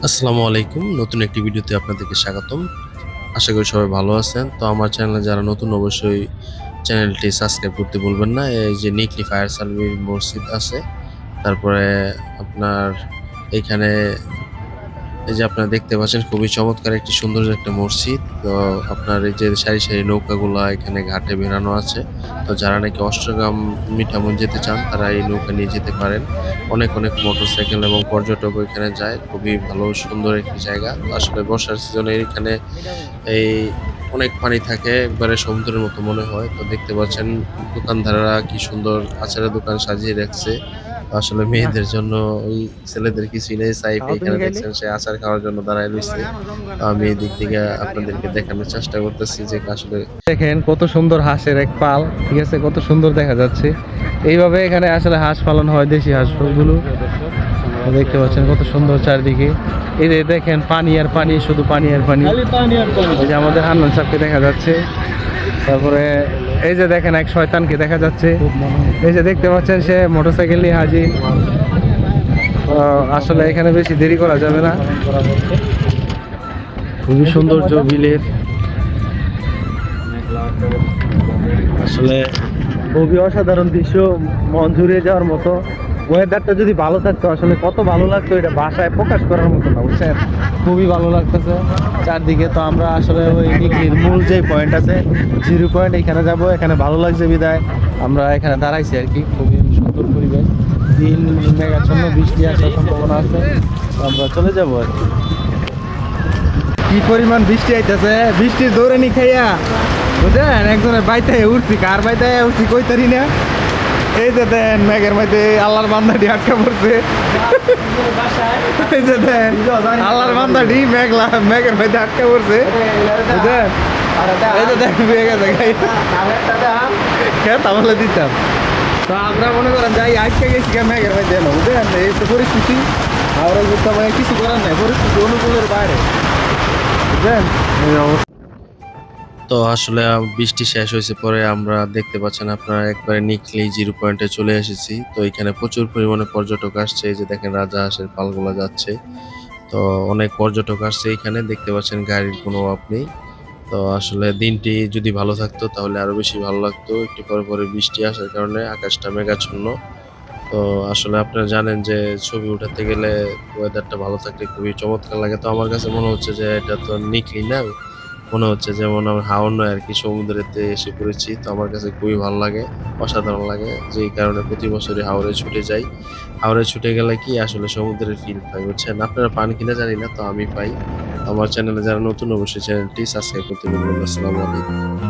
আসসালামু আলাইকুম। নতুন একটি ভিডিওতে আপনাদেরকে স্বাগতম। আশা করি সবাই ভালো আছেন। তো আমার চ্যানেলে যারা নতুন অবশ্যই চ্যানেলটি সাবস্ক্রাইব করতে ভুলবেন না। এই যে নিকলি ফায়ার সার্ভিস মসজিদ আছে। তারপরে আপনার এইখানে এই যে আপনারা দেখতে পাচ্ছেন খুবই চমৎকার একটি সুন্দর একটা মসজিদ। তো আপনার এই যে সারি, সারি নৌকাগুলা এখানে ঘাটে বেড়ানো আছে। তো যারা নাকি অষ্টগ্রাম মিঠামন যেতে চান তারা এই নৌকা নিয়ে যেতে পারেন। অনেক, অনেক মোটরসাইকেল এবং পর্যটকও এখানে যায়। খুবই ভালো সুন্দর একটি জায়গা। তো আসলে বর্ষার সিজনে এখানে এই অনেক পানি থাকে, একবারে সমুদ্রের মতো মনে হয়। তো দেখতে পাচ্ছেন দোকানদাররা কি সুন্দর আচারের দোকান সাজিয়ে রাখছে। আসলে মেয়েদের জন্য ওই ছেলেদের কিছুই নেই। সাইফ এখানে দেখছেন সে আচার খাওয়ার জন্য দাঁড়ায় রইছে। তো আমি এদিক থেকে আপনাদেরকে দেখানোর চেষ্টা করতেছি যে আসলে দেখেন কত সুন্দর হাঁসের এক পাল, ঠিক আছে, কত সুন্দর দেখা যাচ্ছে। এইভাবে এখানে আসলে হাঁস পালন হয়, দেশি হাঁসগুলো দেখতে পাচ্ছেন কত সুন্দর চারদিকে। এই যে দেখেন পানি আর পানি, শুধু পানি আর পানি। এই যে আমাদের হান্নান সাহেবকে দেখা যাচ্ছে, তারপরে এই যে দেখেন এক শয়তানকে দেখা যাচ্ছে। এই যে দেখতে পাচ্ছেন সে মোটরসাইকেল নিয়ে হাজির। আসলে এখানে বেশি দেরি করা যাবে না, খুবই সৌন্দর্য বিলের, আসলে খুবই অসাধারণ দৃশ্য, মন জুড়িয়ে যাওয়ার মতো। ওয়েদারটা যদি ভালো থাকতো আসলে কত ভালো লাগতো, এটা ভাষায় প্রকাশ করার মতো না, বুঝছেন। খুবই ভালো লাগতেছে চারদিকে। তো আমরা আসলে ওই নিকলির মূল যে পয়েন্ট আছে, 0 পয়েন্ট, এখানে যাব। এখানে ভালো লাগছে বিদায় আমরা এখানে দাঁড়াইছি আর কি। খুবই সুন্দর পরিবেশ, দিন মেঘাচ্ছন্ন, বৃষ্টি আসার সম্ভাবনা আছে। তো আমরা চলে যাবো আর কি। কি পরিমাণ বৃষ্টি আইতেছে, বৃষ্টির দৌড়ানি খাইয়া বুঝলেন একজনের বাইতে উঠছি, কার বাইতে উঠছি কইতারি না। এই যে দেন মেঘের মধ্যে আল্লাহর বান্দাটি আটকা পড়ছে। এই যে দেন আল্লাহর বান্দাটি মেঘের মধ্যে আটকা পড়ছে, বুঝলেন। এই যে দেন মেঘ আছে খেয়ে তাহলে দিতাম। তো আমরা মনে করেন যাই আটকে গেছি মেঘের মধ্যে, বুঝলেন। এই তো পরিস্থিতি, আমরা বুঝতে পারি কিছু করার নাই, পরিস্থিতি অনুকূলের বাইরে, বুঝলেন এই অবস্থা। তো আসলে বৃষ্টি শেষ হয়েছে পরে আমরা দেখতে পাচ্ছেন আপনারা একবারে নিকলি 0 পয়েন্টে চলে এসেছি। তো এখানে প্রচুর পরিমাণে পর্যটক আসছে। এই যে দেখেন রাজহাঁসের পালগুলা যাচ্ছে। তো অনেক পর্যটক আসছে এইখানে, দেখতে পাচ্ছেন গাড়ির কোনো অভাব নেই। তো আসলে দিনটি যদি ভালো থাকতো তাহলে আরো বেশি ভালো লাগতো। একটু পরে, পরে বৃষ্টি আসার কারণে আকাশটা মেঘাচ্ছন্ন। তো আসলে আপনারা জানেন যে ছবি উঠাতে গেলে ওয়েদারটা ভালো থাকলে খুবই চমৎকার লাগে। তো আমার কাছে মনে হচ্ছে যে এটা তো নিকলি না, মনে হচ্ছে যেমন আমি হাওড়ায় আর কি সমুদ্রেতে এসে পড়েছি। তো আমার কাছে খুবই ভালো লাগে, অসাধারণ লাগে। যেই কারণে প্রতি বছরই হাওড়ায় ছুটে যাই। হাওড়ায় ছুটে গেলে কি আসলে সমুদ্রের ফিল পাই, বুঝছেন। আপনারা পান কিনা জানি না, তো আমি পাই। আমার চ্যানেলে যারা নতুন অবশ্যই চ্যানেলটি সাবস্ক্রাইব করতে ভুলবেন না। আসসালামু আলাইকুম।